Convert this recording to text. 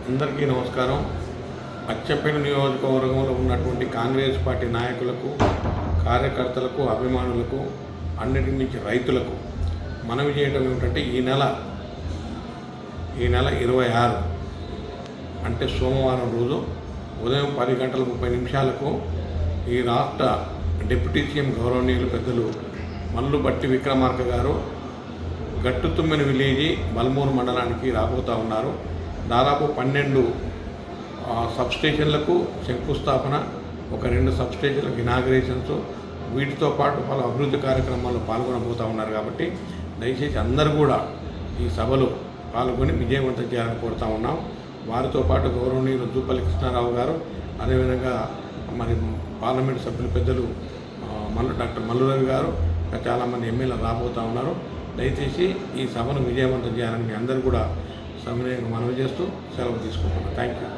అందరికీ నమస్కారం. అచ్చంపేట నియోజకవర్గంలో ఉన్నటువంటి కాంగ్రెస్ పార్టీ నాయకులకు, కార్యకర్తలకు, అభిమానులకు, అన్నిటి నుంచి రైతులకు మనవి చేయడం ఏమిటంటే ఈ నెల 26 అంటే సోమవారం రోజు ఉదయం 10:30 ఈ రాష్ట్ర డిప్యూటీ సీఎం గౌరవనీయులు పెద్దలు మల్లుబట్టి విక్రమార్క గారు గట్టుతుమ్మిన విలేజ్ బల్మూరు మండలానికి రాబోతూ ఉన్నారు. దాదాపు 12 సబ్స్టేషన్లకు శంకుస్థాపన, ఒక 2 సబ్స్టేషన్లకు ఇనాగ్రేషన్స్, వీటితో పాటు పలు అభివృద్ధి కార్యక్రమాల్లో పాల్గొనబోతూ ఉన్నారు. కాబట్టి దయచేసి అందరూ కూడా ఈ సభలో పాల్గొని విజయవంతం చేయాలని కోరుతూ ఉన్నాం. వారితో పాటు గౌరవనీయులు జూపల్లి కృష్ణారావు గారు, అదేవిధంగా మరి పార్లమెంటు సభ్యులు పెద్దలు డాక్టర్ మల్లురవి గారు, చాలామంది ఎమ్మెల్యేలు రాబోతూ ఉన్నారు. దయచేసి ఈ సభను విజయవంతం చేయాలని మీ అందరూ కూడా సవినయంగా మనవి చేస్తూ సెలవు తీసుకుంటున్నాను. Thank you.